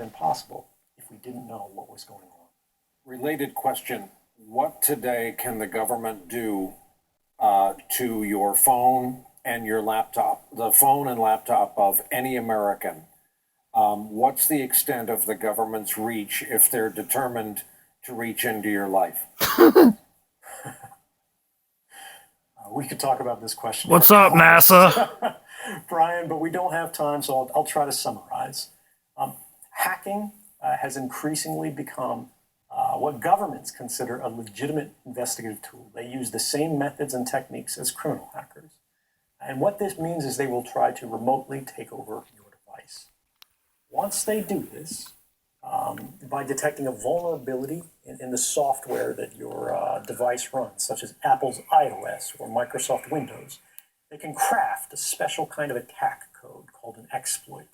been possible if we didn't know what was going on. Related question, what today can the government do to your phone and your laptop, the phone and laptop of any American? What's the extent of the government's reach if they're determined to reach into your life? We could talk about this question. What's up, NASA? Brian, but we don't have time, so I'll try to summarize. Hacking has increasingly become what governments consider a legitimate investigative tool. They use the same methods and techniques as criminal hackers. And what this means is they will try to remotely take over your device. Once they do this, by detecting a vulnerability in the software that your device runs, such as Apple's iOS or Microsoft Windows, they can craft a special kind of attack code called an exploit.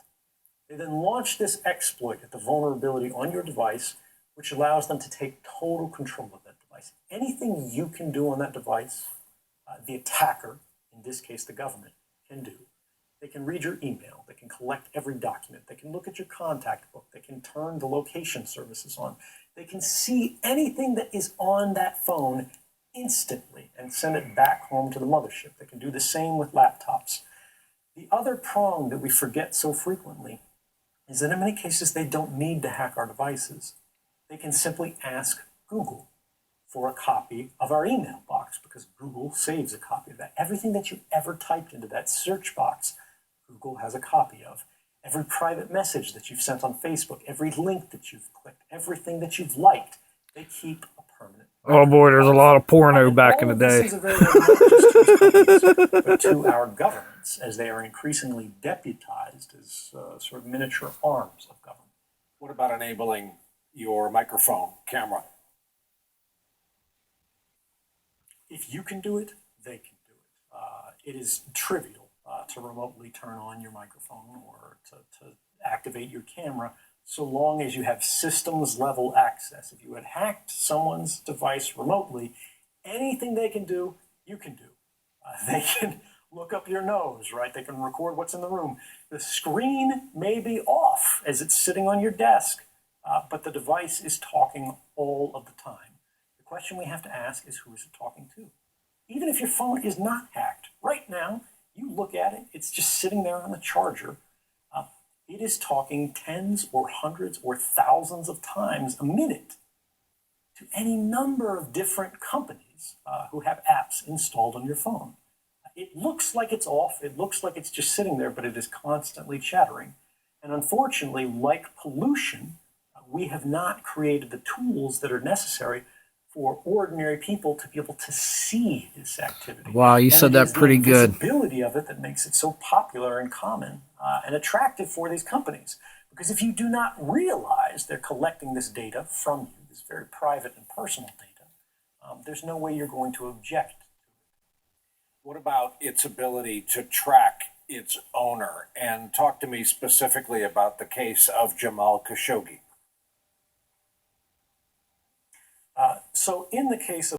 They then launch this exploit at the vulnerability on your device, which allows them to take total control of that device. Anything you can do on that device, the attacker, in this case the government, can do. They can read your email, they can collect every document, they can look at your contact book, they can turn the location services on, they can see anything that is on that phone instantly and send it back home to the mothership. They can do the same with laptops. The other prong that we forget so frequently is that in many cases they don't need to hack our devices. They can simply ask Google for a copy of our email box because Google saves a copy of that. Everything that you ever typed into that search box, Google has a copy of. Every private message that you've sent on Facebook, every link that you've clicked, everything that you've liked, they keep a permanent. Oh boy, there's a lot of porno back in the day. This is available not just to companies, but to our governments, as they are increasingly deputized as sort of miniature arms of government. What about enabling your microphone camera? If you can do it, they can do it. It is trivial to remotely turn on your microphone or to activate your camera, so long as you have systems level access. If you had hacked someone's device remotely, anything they can do, you can do. They can look up your nose, right? They can record what's in the room. The screen may be off as it's sitting on your desk, but the device is talking all of the time. The question we have to ask is, who is it talking to? Even if your phone is not hacked, right now, you look at it, it's just sitting there on the charger. It is talking tens or hundreds or thousands of times a minute to any number of different companies who have apps installed on your phone. It looks like it's off, it looks like it's just sitting there, but it is constantly chattering. And unfortunately, like pollution, we have not created the tools that are necessary for ordinary people to be able to see this activity. Wow, you said that pretty good. The visibility of it that makes it so popular and common and attractive for these companies. Because if you do not realize they're collecting this data from you, this very private and personal data, there's no way you're going to object to it. What about its ability to track its owner? And talk to me specifically about the case of Jamal Khashoggi. So in the case of